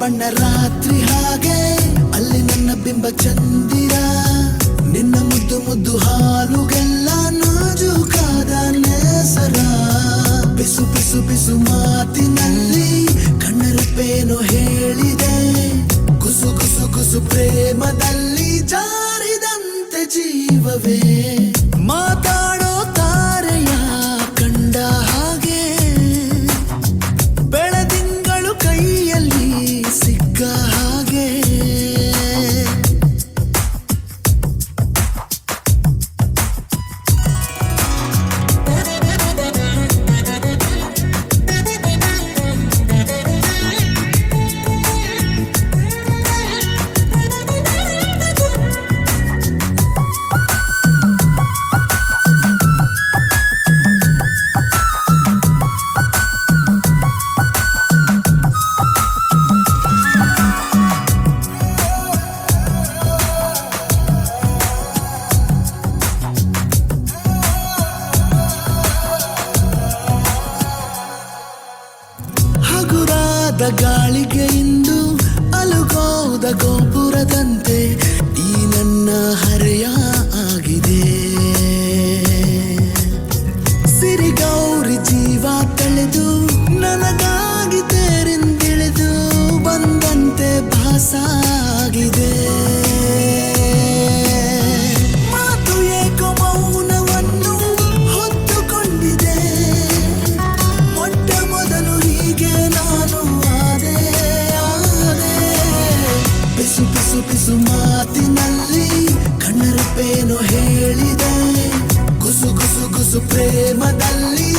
ಬಣ್ಣ ರಾತ್ರಿ ಹಾಗೆ ಅಲ್ಲಿ ನನ್ನ ಬಿಂಬ ಚಂದಿರ ನಿನ್ನ ಮುದ್ದು ಮುದ್ದು ಹಾಲುಗೆಲ್ಲ ನಾಜೂಕಾದ ನೇಸರ ಬಿಸು ಬಿಸು ಬಿಸು ಮಾತಿನಲ್ಲಿ ಕಣ್ಣರಪ್ಪೇನೋ ಹೇಳಿದೆ ಕುಸು ಕುಸು ಕುಸು ಪ್ರೇಮದಲ್ಲಿ ಜಾರಿದಂತೆ ಜೀವವೇ ಮಾತಾಡೋ ತಾರೆಯ ಕಂಡ ಹಾಗೆ ಬೆಳದಿಂಗಳು ಕೈಯಲ್ಲಿ ಸಿಕ್ಕ ಹಾಗೆ ಹಗುರಾದ ಗಾಳಿಗೆ ಇಂದು ಅಲುಗೋದ ಗೋಪುರದಂತೆ ಈ ನನ್ನ ಹರೆಯ ಆಗಿದೆ ಸಿರಿಗೌರಿ ಜೀವ ತಳೆದು ನನಗಾಗಿ ತೇರಿಂದಿಳಿದು ಬಂದಂತೆ ಭಾಸಾಗಿದೆ ಮಾತು ಏಕೋ ಮೌನವನ್ನು ಹೊತ್ತುಕೊಂಡಿದೆ ಮೊಟ್ಟ ಮೊದಲು ಹೀಗೆ ನಾನು ಆದೆ ಬಿಸು ಬಿಸು ಬಿಸು ಮಾತಿನಲ್ಲಿ ಕಣ್ಣರಪ್ಪೇನೋ ಹೇಳಿದೆ ಕುಸು ಕುಸು ಕುಸು ಪ್ರೇಮದಲ್ಲಿ